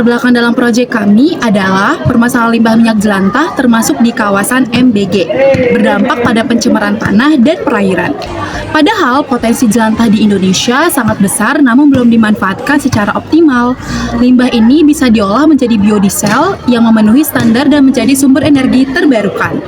belakang dalam proyek kami adalah permasalahan limbah minyak jelantah termasuk di kawasan MBG, berdampak pada pencemaran tanah dan perairan. Padahal potensi jelantah di Indonesia sangat besar namun belum dimanfaatkan secara optimal. Limbah ini bisa diolah menjadi biodiesel yang memenuhi standar dan menjadi sumber energi terbarukan.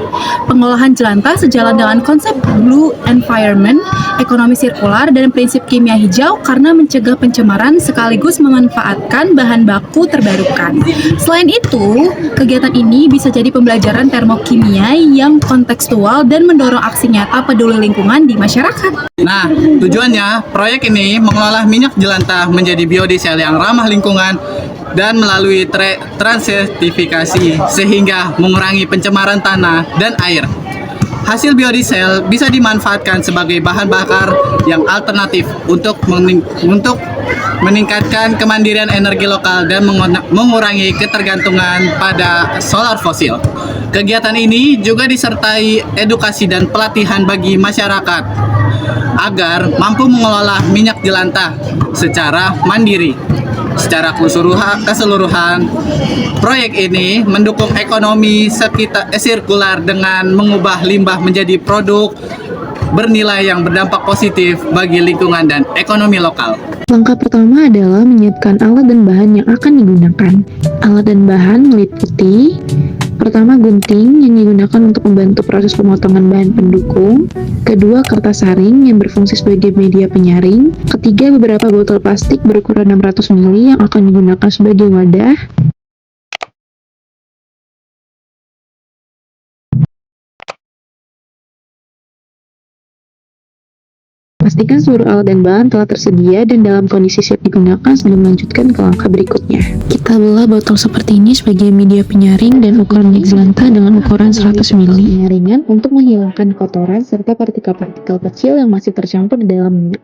Pengolahan jelantah sejalan dengan konsep Blue Environment, ekonomi sirkular, dan prinsip kimia hijau karena mencegah pencemaran sekaligus memanfaatkan bahan baku terbarukan. Selain itu, kegiatan ini bisa jadi pembelajaran termokimia yang kontekstual dan mendorong aksi nyata peduli lingkungan di masyarakat. Nah, tujuannya proyek ini mengolah minyak jelantah menjadi biodiesel yang ramah lingkungan dan melalui transertifikasi sehingga mengurangi pencemaran tanah dan air. Hasil biodiesel bisa dimanfaatkan sebagai bahan bakar yang alternatif untuk meningkatkan kemandirian energi lokal dan mengurangi ketergantungan pada solar fosil. Kegiatan ini juga disertai edukasi dan pelatihan bagi masyarakat agar mampu mengelola minyak jelantah secara mandiri. Secara keseluruhan, proyek ini mendukung ekonomi sirkular dengan mengubah limbah menjadi produk bernilai yang berdampak positif bagi lingkungan dan ekonomi lokal. Langkah pertama adalah menyiapkan alat dan bahan yang akan digunakan. Alat dan bahan meliputi: pertama, gunting yang digunakan untuk membantu proses pemotongan bahan pendukung. Kedua, kertas saring yang berfungsi sebagai media penyaring. Ketiga, beberapa botol plastik berukuran 600 ml yang akan digunakan sebagai wadah. Pastikan seluruh alat dan bahan telah tersedia dan dalam kondisi siap digunakan sebelum melanjutkan ke langkah berikutnya. Kita belah botol seperti ini sebagai media penyaring dan ukuran minyak jelantah dengan ukuran 100 ml. Penyaringan untuk menghilangkan kotoran serta partikel-partikel kecil yang masih tercampur di dalam minyak.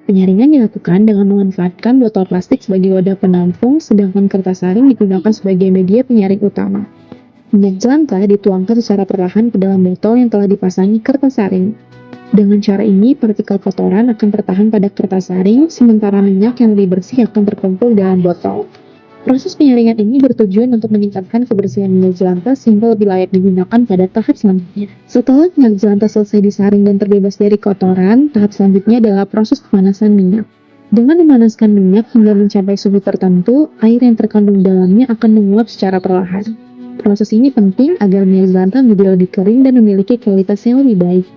Penyaringan dilakukan dengan memanfaatkan botol plastik sebagai wadah penampung, sedangkan kertas saring digunakan sebagai media penyaring utama. Minyak jelantah dituangkan secara perlahan ke dalam botol yang telah dipasangi kertas saring. Dengan cara ini, partikel kotoran akan tertahan pada kertas saring, sementara minyak yang lebih bersih akan terkumpul dalam botol. Proses penyaringan ini bertujuan untuk meningkatkan kebersihan minyak jelantah sehingga lebih layak digunakan pada tahap selanjutnya. Setelah minyak jelantah selesai disaring dan terbebas dari kotoran, tahap selanjutnya adalah proses pemanasan minyak. Dengan memanaskan minyak hingga mencapai suhu tertentu, air yang terkandung di dalamnya akan menguap secara perlahan. Proses ini penting agar minyak jelantah menjadi lebih kering dan memiliki kualitas yang lebih baik.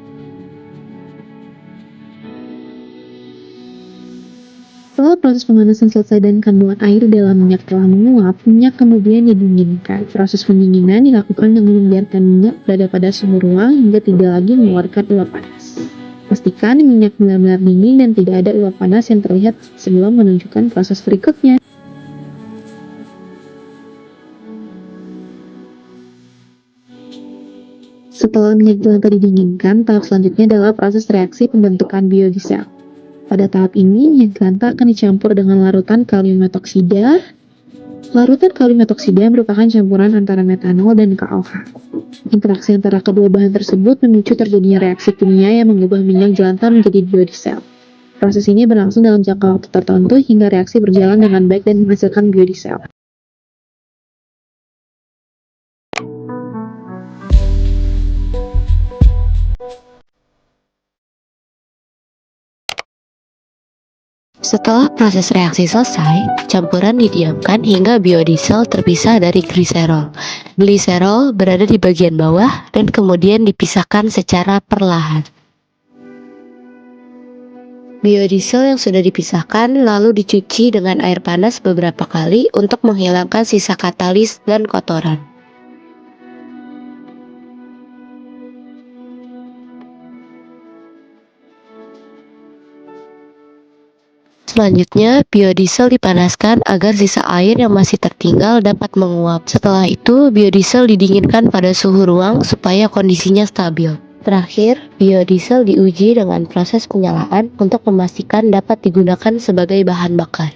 Setelah proses pemanasan selesai dan kandungan air dalam minyak telah menguap, minyak kemudian didinginkan. Proses pendinginan dilakukan dengan membiarkan minyak berada pada suhu ruang hingga tidak lagi mengeluarkan uap panas. Pastikan minyak benar-benar dingin dan tidak ada uap panas yang terlihat sebelum menunjukkan proses berikutnya. Setelah minyak jelantah didinginkan, tahap selanjutnya adalah proses reaksi pembentukan biodiesel. Pada tahap ini, minyak jelantah akan dicampur dengan larutan kalium metoksida. Larutan kalium metoksida merupakan campuran antara metanol dan KOH. Interaksi antara kedua bahan tersebut memicu terjadinya reaksi kimia yang mengubah minyak jelantah menjadi biodiesel. Proses ini berlangsung dalam jangka waktu tertentu hingga reaksi berjalan dengan baik dan menghasilkan biodiesel. Setelah proses reaksi selesai, campuran didiamkan hingga biodiesel terpisah dari gliserol. Gliserol berada di bagian bawah dan kemudian dipisahkan secara perlahan. Biodiesel yang sudah dipisahkan lalu dicuci dengan air panas beberapa kali untuk menghilangkan sisa katalis dan kotoran. Selanjutnya, biodiesel dipanaskan agar sisa air yang masih tertinggal dapat menguap. Setelah itu, biodiesel didinginkan pada suhu ruang supaya kondisinya stabil. Terakhir, biodiesel diuji dengan proses penyalaan untuk memastikan dapat digunakan sebagai bahan bakar.